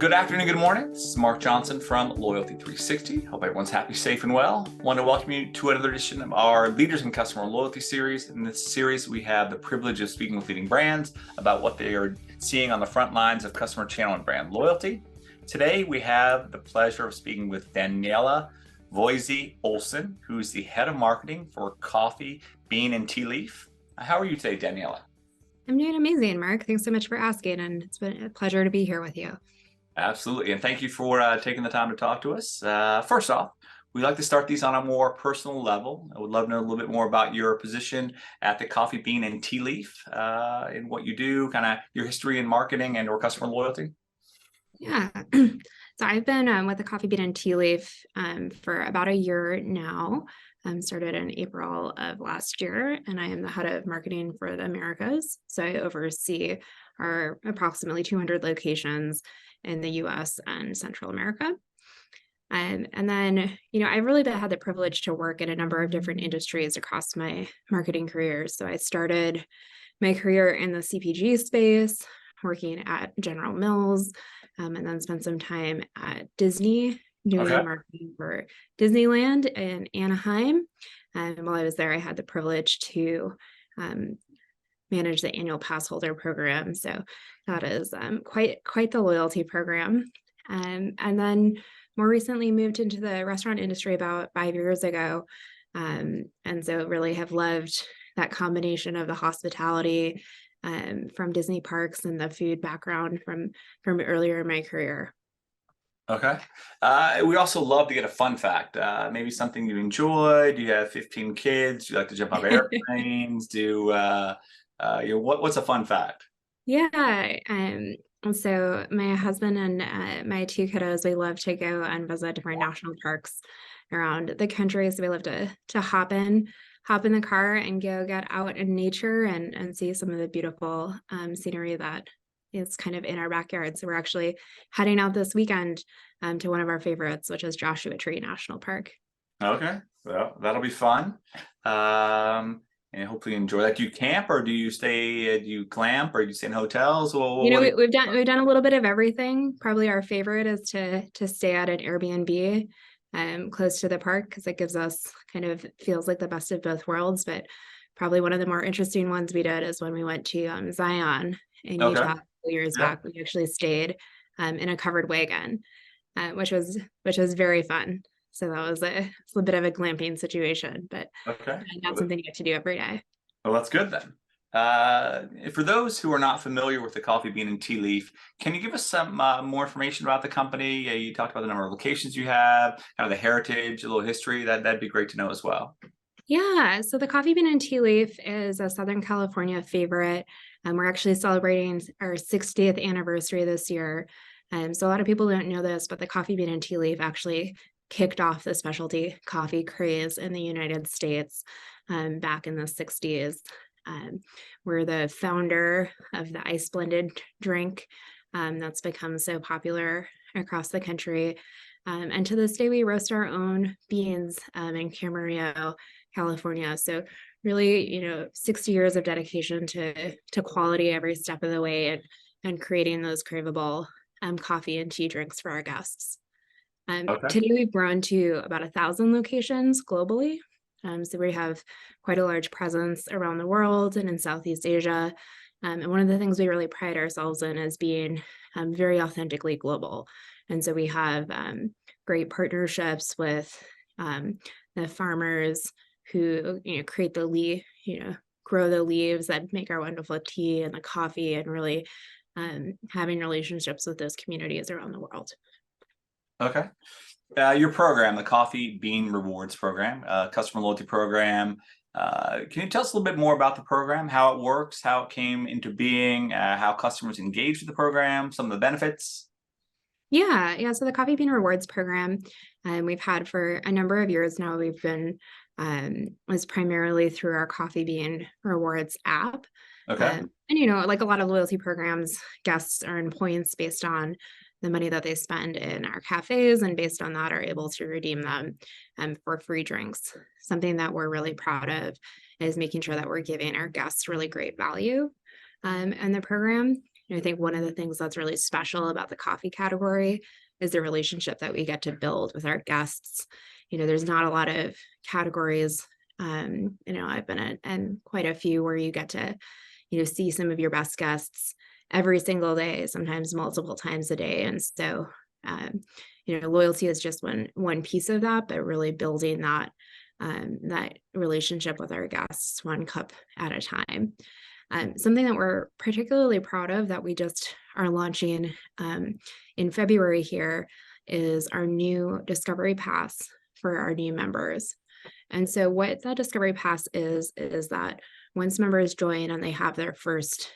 Good afternoon, good morning. This is Mark Johnson from Loyalty 360. Hope everyone's happy, safe, and well. Want to welcome you to another edition of our Leaders in Customer Loyalty series. In this series, we have the privilege of speaking with leading brands about what they are seeing on the front lines of customer channel and brand loyalty. Today, we have the pleasure of speaking with Daniella Voysey Olson, who's the head of marketing for Coffee, Bean, and Tea Leaf. How are you today, Daniella? I'm doing amazing, Mark. Thanks so much for asking, and it's been a pleasure to be here with you. Absolutely. And thank you for taking the time to talk to us. First off, we like to start these on a more personal level. I would love to know a little bit more about your position at the Coffee Bean and Tea Leaf and what you do, kind of your history in marketing and or customer loyalty. Yeah. So I've been with the Coffee Bean and Tea Leaf for about a year now. Started in April of last year, and I am the head of marketing for the Americas. So I oversee our approximately 200 locations in the US and Central America. And then, I've really had the privilege to work in a number of different industries across my marketing career. So I started my career in the CPG space, working at General Mills, and then spent some time at Disney doing marketing for Disneyland in Anaheim. And while I was there, I had the privilege to manage the annual pass holder program. So that is quite the loyalty program. And then more recently moved into the restaurant industry about 5 years ago. And so really have loved that combination of the hospitality from Disney parks and the food background from earlier in my career. Okay. We also love to get a fun fact, maybe something you enjoy. Do you have 15 kids? Do you like to jump off airplanes? What's a fun fact? Yeah. So my husband and my two kiddos, we love to go and visit different national parks around the country. So we love to hop in the car and go get out in nature and see some of the beautiful scenery that is kind of in our backyard. So we're actually heading out this weekend to one of our favorites, which is Joshua Tree National Park. Okay, well, that'll be fun. And hopefully you enjoy that. Do you camp or do you clamp or do you stay in hotels? We've done a little bit of everything. Probably our favorite is to stay at an Airbnb close to the park because it gives us feels like the best of both worlds. But probably one of the more interesting ones we did is when we went to Zion in Utah a couple years back. We actually stayed in a covered wagon, which was very fun. So that was a bit of a glamping situation, but not something you get to do every day. Well, that's good then. For those who are not familiar with the Coffee Bean and Tea Leaf, can you give us some more information about the company? You talked about the number of locations you have, kind of the heritage, a little history. That'd be great to know as well. Yeah, so the Coffee Bean and Tea Leaf is a Southern California favorite. We're actually celebrating our 60th anniversary this year. So a lot of people don't know this, but the Coffee Bean and Tea Leaf actually kicked off the specialty coffee craze in the United States back in the 60s. We're the founder of the ice blended drink that's become so popular across the country. And to this day, we roast our own beans in Camarillo, California. So really, 60 years of dedication to quality every step of the way and creating those craveable coffee and tea drinks for our guests. Today, we've grown to about 1,000 locations globally. So we have quite a large presence around the world and in Southeast Asia. And one of the things we really pride ourselves in is being very authentically global. And so we have great partnerships with the farmers who create the leaf, grow the leaves that make our wonderful tea and the coffee, and really having relationships with those communities around the world. Okay. Your program, the Coffee Bean Rewards program, customer loyalty program. Can you tell us a little bit more about the program, how it works, how it came into being, how customers engage with the program, some of the benefits? Yeah. So the Coffee Bean Rewards program we've had for a number of years now. We've been was primarily through our Coffee Bean Rewards app. And like a lot of loyalty programs, guests earn points based on the money that they spend in our cafes, and based on that are able to redeem them for free drinks. Something that we're really proud of is making sure that we're giving our guests really great value in the program. I think one of the things that's really special about the coffee category is the relationship that we get to build with our guests. There's not a lot of categories. I've been in quite a few where you get to, see some of your best guests every single day, sometimes multiple times a day. And so, loyalty is just one piece of that, but really building that relationship with our guests one cup at a time. Something that we're particularly proud of that we just are launching in February here is our new Discovery Pass for our new members. And so what that Discovery Pass is that once members join and they have their first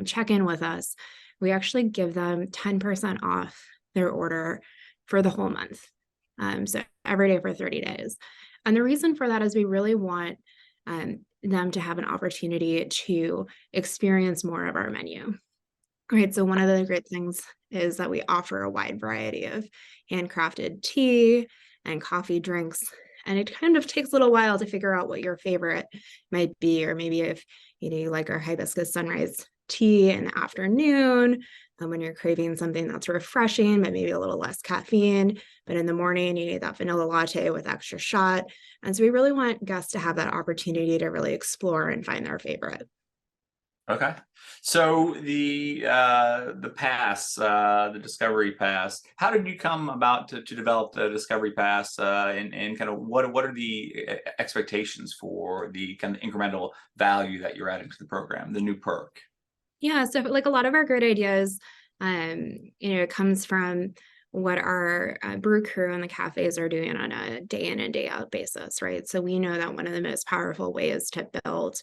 check-in with us, we actually give them 10% off their order for the whole month. So every day for 30 days. And the reason for that is we really want them to have an opportunity to experience more of our menu. Right. So one of the great things is that we offer a wide variety of handcrafted tea and coffee drinks. And it kind of takes a little while to figure out what your favorite might be, or maybe if you like our hibiscus sunrise tea in the afternoon, when you're craving something that's refreshing, but maybe a little less caffeine. But in the morning, you need that vanilla latte with extra shot. And so we really want guests to have that opportunity to really explore and find their favorite. Okay. So the pass, the Discovery Pass, how did you come about to develop the Discovery Pass, and kind of what are the expectations for the kind of incremental value that you're adding to the program, the new perk? Yeah, so like a lot of our great ideas, it comes from what our brew crew and the cafes are doing on a day in and day out basis, right? So we know that one of the most powerful ways to build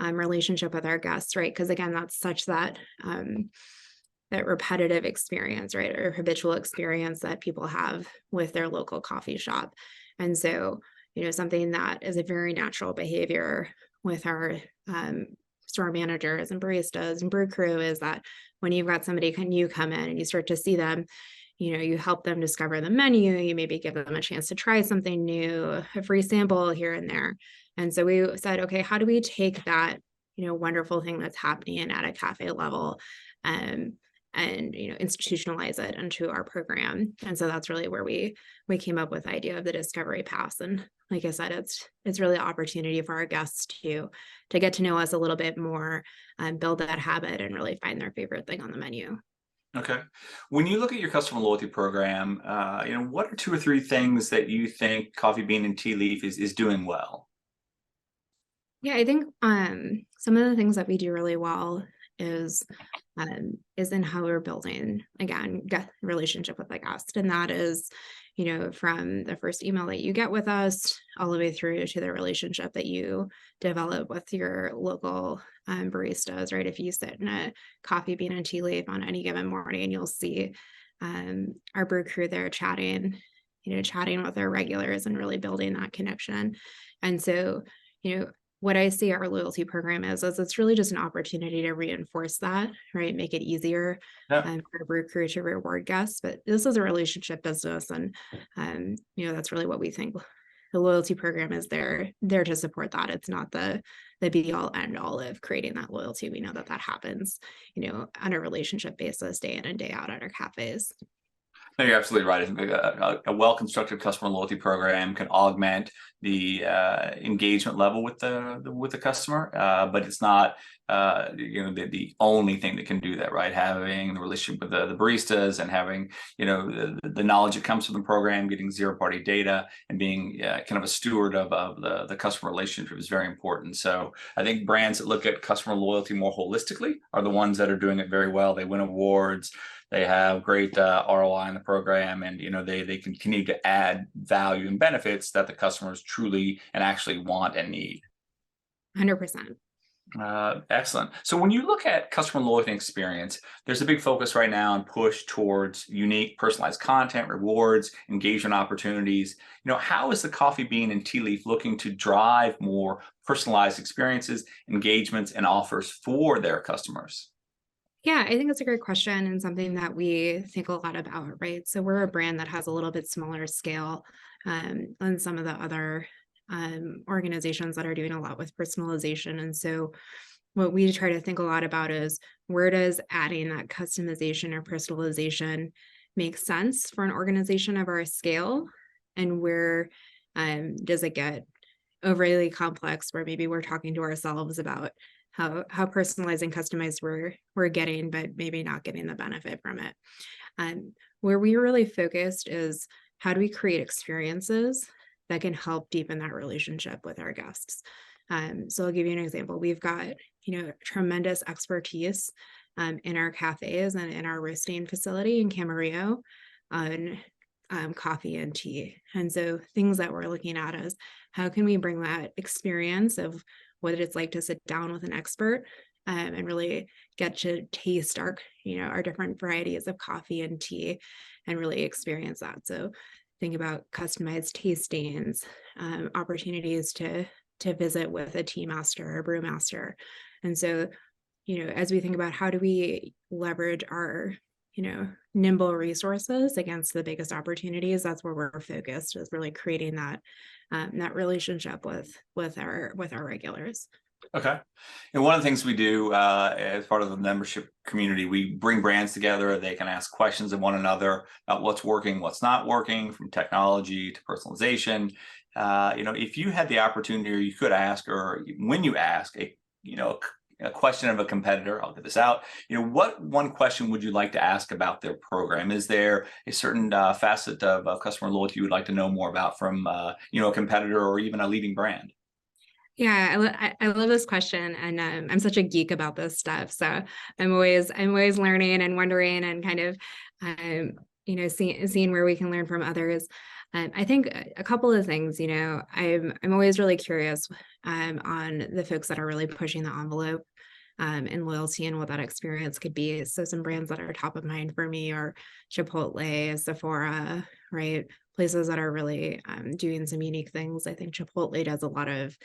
relationship with our guests, right? Because again, that's such that repetitive experience, right, or habitual experience that people have with their local coffee shop. And so, something that is a very natural behavior with our store managers and baristas and brew crew is that when you've got somebody new come in and you start to see them, you help them discover the menu, you maybe give them a chance to try something new, a free sample here and there. And so we said, okay, how do we take that, wonderful thing that's happening at a cafe level and institutionalize it into our program? And so that's really where we came up with the idea of the Discovery Pass. And like I said, it's really an opportunity for our guests to get to know us a little bit more, build that habit, and really find their favorite thing on the menu. Okay. When you look at your customer loyalty program, what are 2 or 3 things that you think Coffee Bean and Tea Leaf is doing well? Yeah, I think some of the things that we do really well is in how we're building, again, relationship with the guest. And that is, from the first email that you get with us all the way through to the relationship that you develop with your local baristas, right? If you sit in a Coffee Bean and Tea Leaf on any given morning, you'll see our brew crew there chatting with our regulars and really building that connection. And so, what I see our loyalty program is it's really just an opportunity to reinforce that, right? Make it easier Yeah. for a brew crew to reward guests. But this is a relationship business, and that's really what we think. The loyalty program is there to support that. It's not the be all end all of creating that loyalty. We know that happens, on a relationship basis, day in and day out at our cafes. No, you're absolutely right. I think a well-constructed customer loyalty program can augment the engagement level with the customer, but it's not the only thing that can do that, right? Having the relationship with the baristas and having the knowledge that comes from the program, getting zero-party data, and being kind of a steward of the customer relationship is very important. So I think brands that look at customer loyalty more holistically are the ones that are doing it very well. They win awards. They have great ROI in the program, and they continue to add value and benefits that the customers truly and actually want and need. 100%. Excellent. So when you look at customer loyalty experience, there's a big focus right now and push towards unique, personalized content, rewards, engagement opportunities. How is the Coffee Bean and Tea Leaf looking to drive more personalized experiences, engagements, and offers for their customers? Yeah, I think that's a great question and something that we think a lot about, right? So we're a brand that has a little bit smaller scale than some of the other organizations that are doing a lot with personalization. And so, what we try to think a lot about is, where does adding that customization or personalization make sense for an organization of our scale, and where does it get overly complex, where maybe we're talking to ourselves about how personalized and customized we're getting, but maybe not getting the benefit from it. Where we really focused is, how do we create experiences that can help deepen that relationship with our guests? So I'll give you an example. We've got, tremendous expertise in our cafes and in our roasting facility in Camarillo on coffee and tea. And so things that we're looking at is, how can we bring that experience of what it's like to sit down with an expert and really get to taste our different varieties of coffee and tea and really experience that. So think about customized tastings, opportunities to visit with a tea master or brew master. And so, as we think about how do we leverage our, nimble resources against the biggest opportunities, that's where we're focused, is really creating that relationship with our regulars. Okay. And one of the things we do as part of the membership community, we bring brands together. They can ask questions of one another about what's working, what's not working, from technology to personalization. If you had the opportunity, or you could ask, or when you ask a question of a competitor, I'll get this out. What one question would you like to ask about their program? Is there a certain facet of customer loyalty you would like to know more about from a competitor or even a leading brand? Yeah, I love this question, and I'm such a geek about this stuff. So I'm always learning and wondering, and kind of seeing where we can learn from others. I think a couple of things. I'm always really curious on the folks that are really pushing the envelope and loyalty, and what that experience could be. So some brands that are top of mind for me are Chipotle, Sephora, right? Places that are really doing some unique things. I think Chipotle does a lot of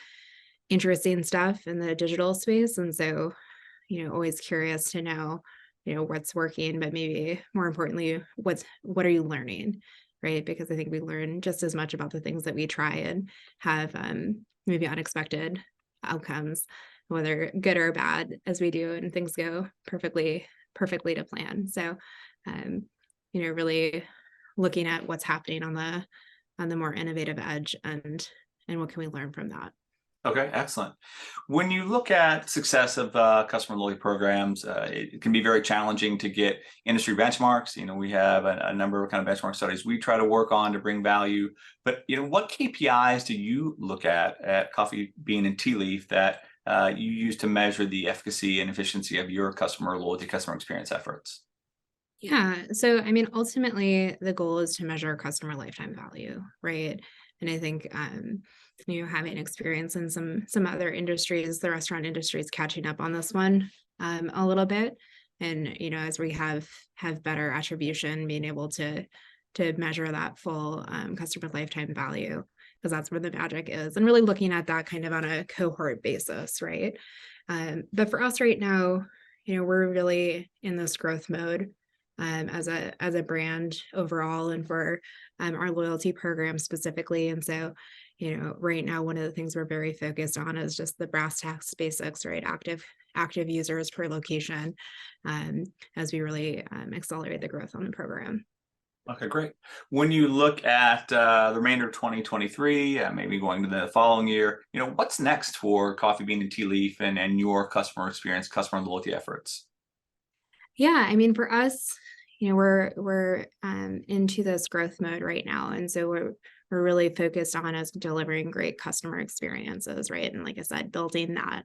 interesting stuff in the digital space. And so, always curious to know, what's working, but maybe more importantly, what are you learning, right? Because I think we learn just as much about the things that we try and have maybe unexpected outcomes, whether good or bad, as we do, and things go perfectly to plan. So, really looking at what's happening on the more innovative edge, and what can we learn from that. Okay, excellent. When you look at success of customer loyalty programs, it can be very challenging to get industry benchmarks. We have a number of kind of benchmark studies we try to work on to bring value. But what KPIs do you look at Coffee Bean and Tea Leaf that you use to measure the efficacy and efficiency of your customer loyalty, customer experience efforts? Yeah. So, ultimately, the goal is to measure customer lifetime value, right? And I think, having experience in some other industries, the restaurant industry is catching up on this one a little bit. And, as we have better attribution, being able to measure that full customer lifetime value, because that's where the magic is, and really looking at that kind of on a cohort basis, right? But for us right now, we're really in this growth mode as a brand overall, and for our loyalty program specifically. And so, right now, one of the things we're very focused on is just the brass tacks basics, right? Active users per location, as we really accelerate the growth on the program. Okay, great. When you look at the remainder of 2023, maybe going to the following year, what's next for Coffee Bean and Tea Leaf and your customer experience, customer loyalty efforts? Yeah, for us, we're into this growth mode right now, and so we're really focused on us delivering great customer experiences, right? And like I said, building that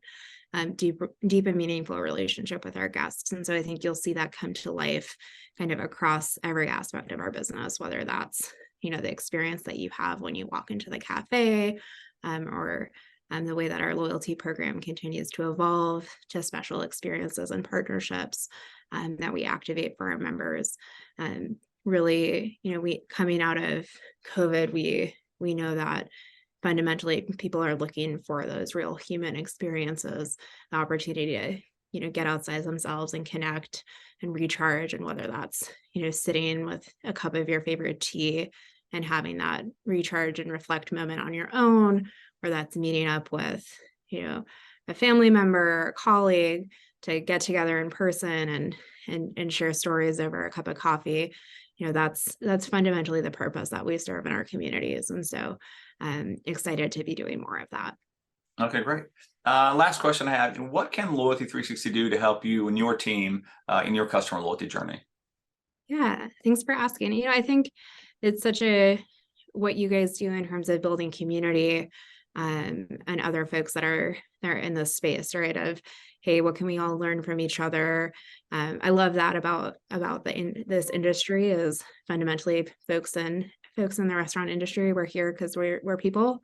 deep and meaningful relationship with our guests. And so I think you'll see that come to life kind of across every aspect of our business, whether that's the experience that you have when you walk into the cafe, or the way that our loyalty program continues to evolve to special experiences and partnerships that we activate for our members. Really, we coming out of COVID, we know that fundamentally people are looking for those real human experiences, the opportunity to get outside themselves and connect and recharge. And whether that's sitting with a cup of your favorite tea and having that recharge and reflect moment on your own, or that's meeting up with a family member or colleague to get together in person and share stories over a cup of coffee. That's fundamentally the purpose that we serve in our communities. And so I'm excited to be doing more of that. Okay, great. Last question I have, what can Loyalty 360 do to help you and your team in your customer loyalty journey? Yeah, thanks for asking. I think it's what you guys do in terms of building community, and other folks that are in this space, right? Of, hey, what can we all learn from each other? I love that about this industry is fundamentally folks in the restaurant industry. We're here because we're people,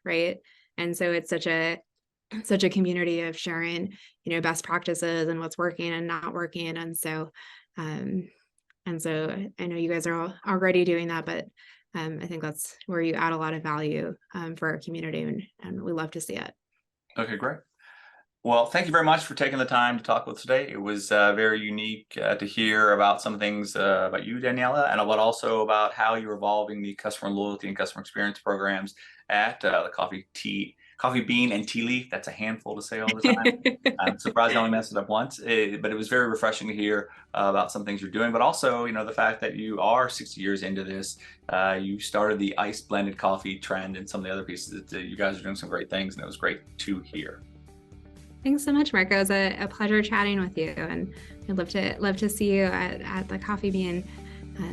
right? And so it's such a community of sharing, best practices and what's working and not working. Um, and so I know you guys are already doing that, but I think that's where you add a lot of value for our community, and we love to see it. Okay, great. Well, thank you very much for taking the time to talk with us today. It was very unique to hear about some things about you, Daniella, and also about how you're evolving the customer loyalty and customer experience programs at the Coffee Bean and Tea Leaf. That's a handful to say all the time. I'm surprised I only messed it up once, but it was very refreshing to hear about some things you're doing, but also, the fact that you are 60 years into this. You started the ice blended coffee trend and some of the other pieces. You guys are doing some great things, and it was great to hear. Thanks so much, Marco. It was a pleasure chatting with you, and I'd love to see you at the Coffee Bean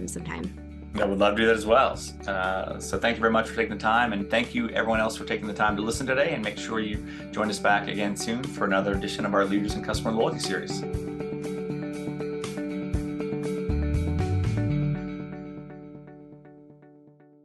sometime. I would love to do that as well. So thank you very much for taking the time, and thank you everyone else for taking the time to listen today, and make sure you join us back again soon for another edition of our Leaders in Customer Loyalty series.